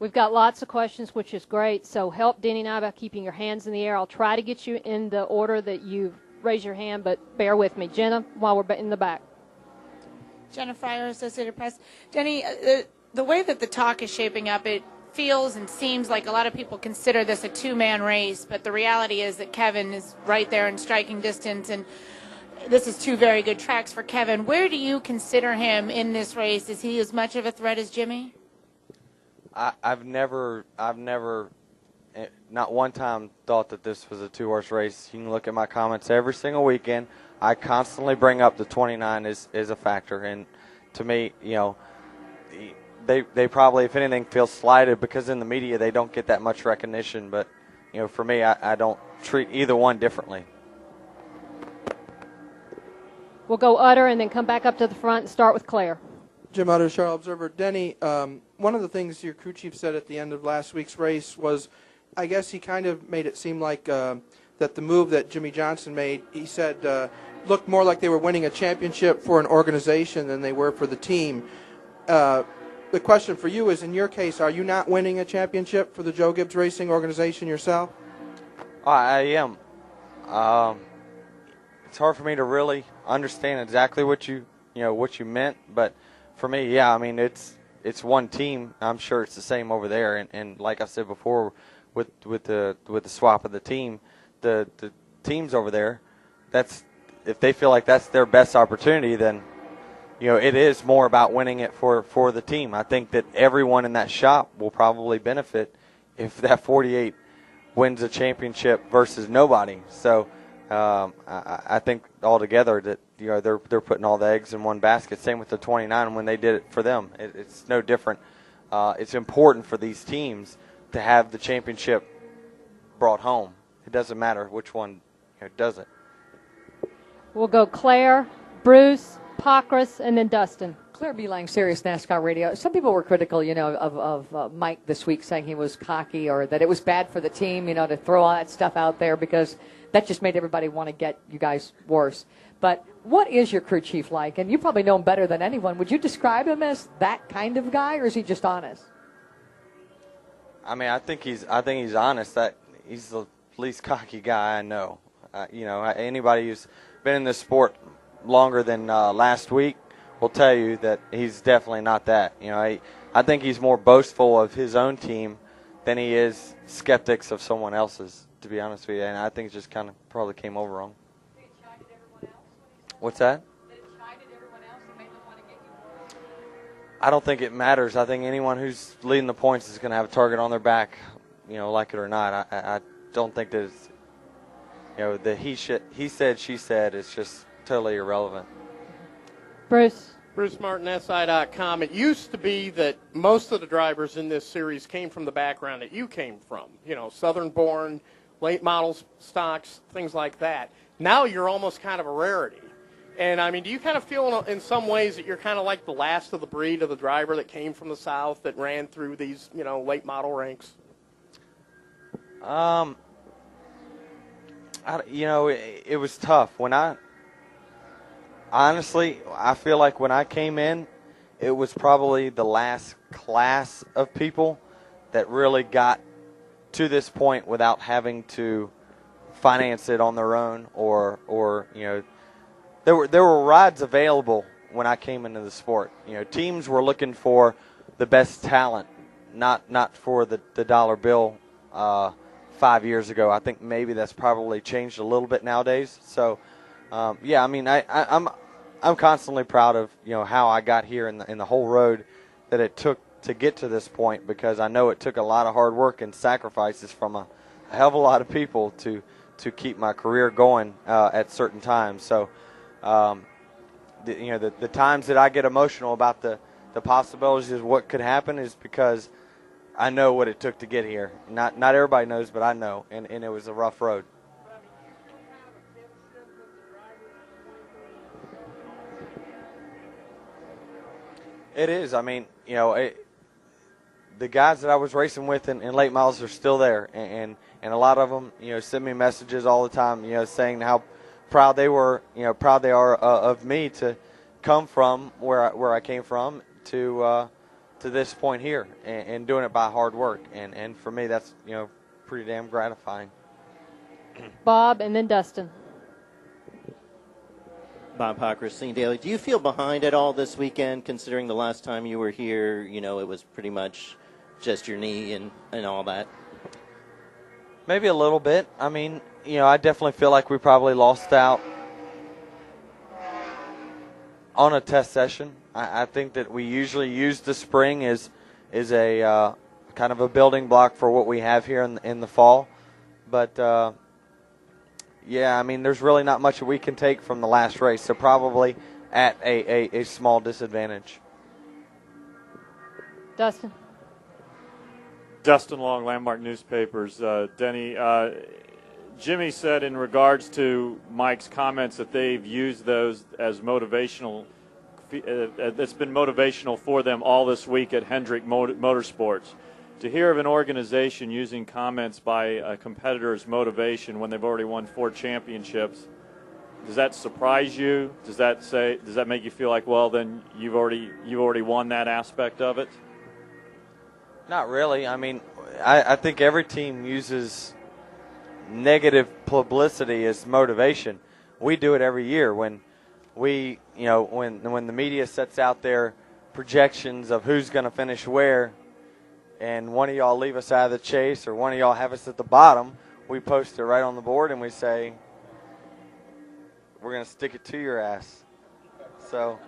We've got lots of questions, which is great. So help Denny and I by keeping your hands in the air. I'll try to get you in the order that you raise your hand, but bear with me. Jenna, while we're in the back. Jenna Fryer, Associated Press. Denny, the way that the talk is shaping up, it feels and seems like a lot of people consider this a two-man race, but the reality is that Kevin is right there in striking distance, and this is two very good tracks for Kevin. Where do you consider him in this race? Is he as much of a threat as Jimmy? I've never, not one time thought that this was a two-horse race. You can look at my comments every single weekend. I constantly bring up the 29 is a factor, and to me, you know, they probably, if anything, feel slighted because in the media they don't get that much recognition. But, you know, for me, I don't treat either one differently. We'll go Utter and then come back up to the front and start with Claire. Jim Utter, Charlotte Observer. Denny, one of the things your crew chief said at the end of last week's race was, I guess he kind of made it seem like that the move that Jimmy Johnson made, he said, looked more like they were winning a championship for an organization than they were for the team. The question for you is, in your case, are you not winning a championship for the Joe Gibbs Racing organization yourself? I am. It's hard for me to really understand exactly what you meant, but for me, yeah, I mean it's one team. I'm sure it's the same over there, and like I said before, with the swap of the team, the teams over there, that's if they feel like that's their best opportunity, then you know it is more about winning it for the team. I think that everyone in that shop will probably benefit if that 48 wins a championship versus nobody. So I think altogether that you know they're putting all the eggs in one basket. Same with the 29 when they did it for them. It's no different. It's important for these teams to have the championship brought home. It doesn't matter which one does it. We'll go Claire, Bruce, Pockrass, and then Dustin. Claire B. Lang, Sirius NASCAR Radio. Some people were critical, of Mike this week, saying he was cocky or that it was bad for the team, to throw all that stuff out there because that just made everybody want to get you guys worse. But what is your crew chief like? And you probably know him better than anyone. Would you describe him as that kind of guy, or is he just honest? I mean, I think he's honest. That he's the least cocky guy I know. Anybody who's been in this sport longer than last week will tell you that he's definitely not that. I think he's more boastful of his own team than he is skeptics of someone else's, to be honest with you. And I think it just kind of probably came over wrong. Did it chide at everyone else? What's that? Did it chide at everyone else and made them want to get you worse? I don't think it matters. I think anyone who's leading the points is going to have a target on their back, like it or not. I don't think that it's, the he said, she said is just totally irrelevant. Bruce. BruceMartinSI.com. It used to be that most of the drivers in this series came from the background that you came from, Southern-born, late model stocks, things like that. Now you're almost kind of a rarity. And, I mean, do you kind of feel in some ways that you're kind of like the last of the breed of the driver that came from the South that ran through these, late model ranks? It was tough. Honestly, I feel like when I came in, it was probably the last class of people that really got to this point without having to finance it on their own or there were rides available when I came into the sport. Teams were looking for the best talent, not for the dollar bill 5 years ago. I think maybe that's probably changed a little bit nowadays. So yeah, I mean, I'm constantly proud of how I got here in the whole road that it took to get to this point, because I know it took a lot of hard work and sacrifices from a hell of a lot of people to keep my career going at certain times. So the times that I get emotional about the possibilities of what could happen is because I know what it took to get here. Not everybody knows, but I know, and it was a rough road. It is. I mean, the guys that I was racing with in late models are still there, and a lot of them, send me messages all the time, saying how proud they are of me to come from where I came from to to this point here and doing it by hard work. And for me, that's, pretty damn gratifying. Bob and then Dustin. Bob Hocker, Scene Daily. Do you feel behind at all this weekend, considering the last time you were here, it was pretty much just your knee and all that? Maybe a little bit. I mean, I definitely feel like we probably lost out on a test session. I think that we usually use the spring as a kind of a building block for what we have here in the fall. But, yeah, I mean, there's really not much we can take from the last race, so probably at a small disadvantage. Dustin? Dustin Long, Landmark Newspapers. Denny, Jimmy said in regards to Mike's comments that they've used those as motivational. It's been motivational for them all this week at Hendrick Motorsports. To hear of an organization using comments by a competitor as motivation when they've already won 4 championships, does that surprise you? Does that make you feel like, well, then you've already won that aspect of it? Not really. I mean, I think every team uses negative publicity as motivation. We do it every year when we, when the media sets out their projections of who's going to finish where, and one of y'all leave us out of the chase or one of y'all have us at the bottom, we post it right on the board and we say, we're going to stick it to your ass. So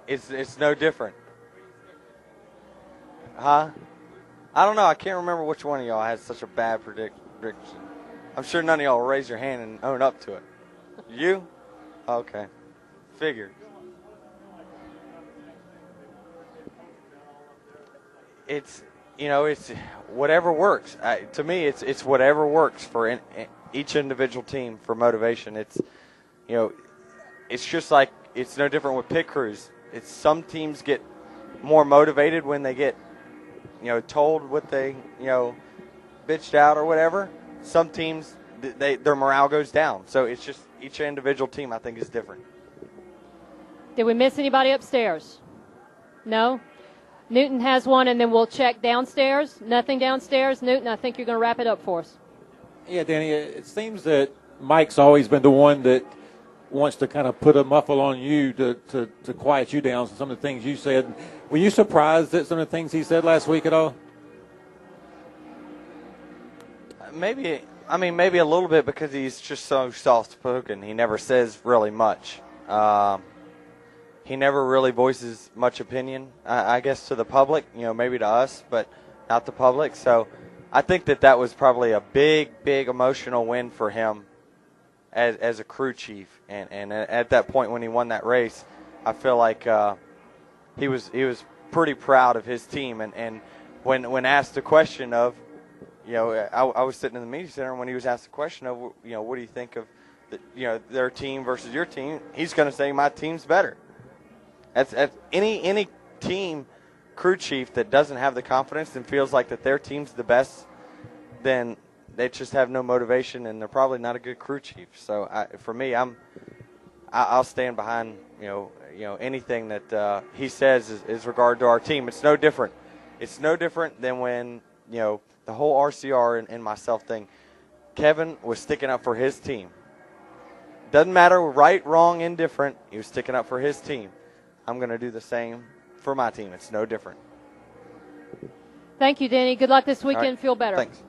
it's no different. Huh? I don't know. I can't remember which one of y'all had such a bad prediction. I'm sure none of y'all will raise your hand and own up to it. You? Okay. Figured. It's whatever works. To me, it's whatever works for each individual team for motivation. It's just like it's no different with pit crews. It's some teams get more motivated when they get told what they bitched out or whatever. Some teams their morale goes down. So it's just each individual team I think is different. Did we miss anybody upstairs? No? Newton has one, and then we'll check downstairs. Nothing downstairs. Newton, I think you're going to wrap it up for us. Yeah, Danny, it seems that Mike's always been the one that wants to kind of put a muffle on you to quiet you down. Some of the things you said. Were you surprised at some of the things he said last week at all? Maybe a little bit because he's just so soft-spoken. He never says really much. He never really voices much opinion, I guess, to the public, maybe to us, but not the public. So I think that was probably a big, big emotional win for him as a crew chief. And at that point when he won that race, I feel like he was pretty proud of his team. And when asked the question of, I was sitting in the media center, and when he was asked the question of, what do you think of their team versus your team, he's going to say my team's better. That's any team crew chief that doesn't have the confidence and feels like that their team's the best, then they just have no motivation and they're probably not a good crew chief. So for me, I'll stand behind anything that he says is regard to our team. It's no different. It's no different than when the whole RCR and myself thing. Kevin was sticking up for his team. Doesn't matter right, wrong, indifferent. He was sticking up for his team. I'm going to do the same for my team. It's no different. Thank you, Denny. Good luck this weekend. All right. Feel better. Thanks.